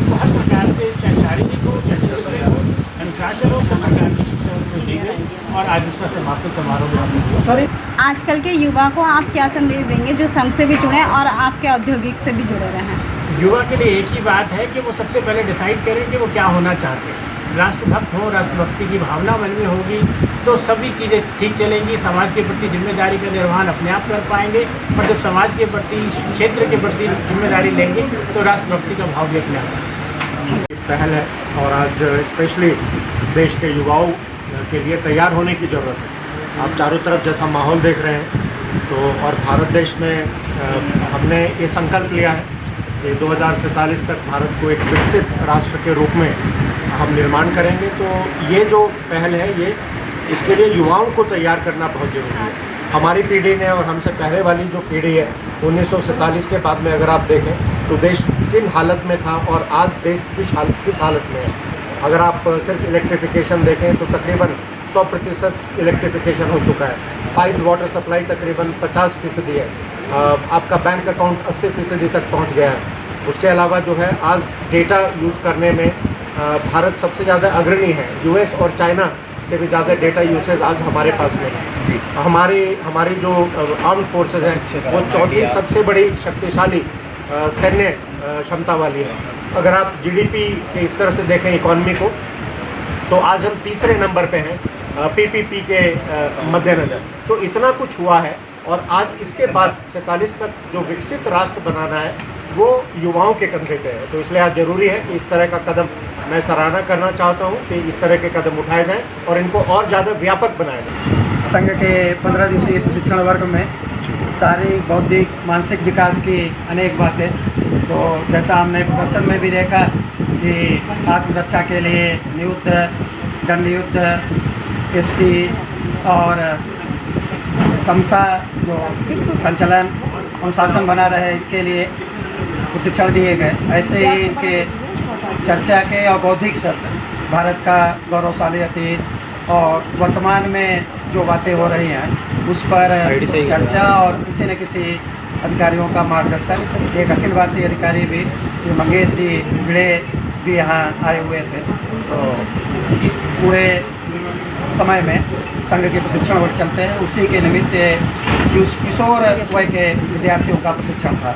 उनको हर प्रकार से, चाहे शारीरिक हो, चाहे डिसिप्लिन हो, अनुशासन हो, सब प्रकार की शिक्षा उनको दी गई और आज उसका समापन समारोह में हमने सॉरी आजकल के युवा को आप क्या संदेश देंगे जो संघ से भी जुड़े और आपके औद्योगिक से भी जुड़े रहे हैं? युवा के लिए एक ही बात है कि वो सबसे पहले डिसाइड करें कि वो क्या होना चाहते हैं। राष्ट्रभक्त हो, राष्ट्रभक्ति की भावना मन में होगी तो सभी चीज़ें ठीक चलेंगी। समाज के प्रति जिम्मेदारी का निर्वहन अपने आप कर पाएंगे और जब समाज के प्रति, क्षेत्र के प्रति जिम्मेदारी लेंगे तो राष्ट्रभक्ति का भाव भी अपने आप आएगा। पहल है और आज स्पेशली देश के युवाओं के लिए तैयार होने की ज़रूरत है। आप चारों तरफ जैसा माहौल देख रहे हैं तो और भारत देश में हमने ये संकल्प लिया है कि 2047 तक भारत को एक विकसित राष्ट्र के रूप में हम निर्माण करेंगे। तो ये जो पहल है ये इसके लिए युवाओं को तैयार करना बहुत ज़रूरी है। हमारी पीढ़ी ने और हमसे पहले वाली जो पीढ़ी है 1947 के बाद में अगर आप देखें तो देश किन हालत में था और आज देश किस हालत में है। अगर आप सिर्फ इलेक्ट्रिफिकेशन देखें तो तकरीबन 100% इलेक्ट्रिफिकेशन हो चुका है। पाइप वाटर सप्लाई तकरीबन 50% है। आपका बैंक अकाउंट 80% तक पहुंच गया है। उसके अलावा जो है आज डेटा यूज़ करने में भारत सबसे ज़्यादा अग्रणी है। यूएस और चाइना से भी ज़्यादा डेटा यूसेज आज हमारे पास में है। हमारी जो आर्म्ड फोर्सेज हैं वो चौथी सबसे बड़ी शक्तिशाली सैन्य क्षमता वाली है। अगर आप जीडीपी के इस तरह से देखें इकॉनमी को तो आज हम तीसरे नंबर पे हैं पीपीपी के मद्देनज़र। तो इतना कुछ हुआ है और आज इसके बाद 47 तक जो विकसित राष्ट्र बनाना है वो युवाओं के कंधे पे है। तो इसलिए आज ज़रूरी है कि इस तरह का कदम मैं सराहना करना चाहता हूँ कि इस तरह के कदम उठाए जाएँ और इनको और ज़्यादा व्यापक बनाया जाए। संघ के 15 दिवसीय प्रशिक्षण वर्ग में शारीरिक, बौद्धिक, मानसिक विकास की अनेक बातें, तो जैसा हमने प्रदर्शन में भी देखा कि आत्मरक्षा के लिए नियुद्ध, दंड युद्ध, एसटी और समता जो संचालन अनुशासन बना रहे इसके लिए प्रशिक्षण दिए गए। ऐसे ही इनके चर्चा के और बौद्धिक सत्र, भारत का गौरवशाली अतीत और वर्तमान में जो बातें हो रही हैं उस पर चर्चा और किसी न किसी अधिकारियों का मार्गदर्शन। एक अखिल भारतीय अधिकारी भी श्री मंगेश जी भिड़े भी यहाँ आए हुए थे। तो इस पूरे समय में संघ के प्रशिक्षण वर्ग चलते हैं, उसी के निमित्त किशोर वय के विद्यार्थियों का प्रशिक्षण था।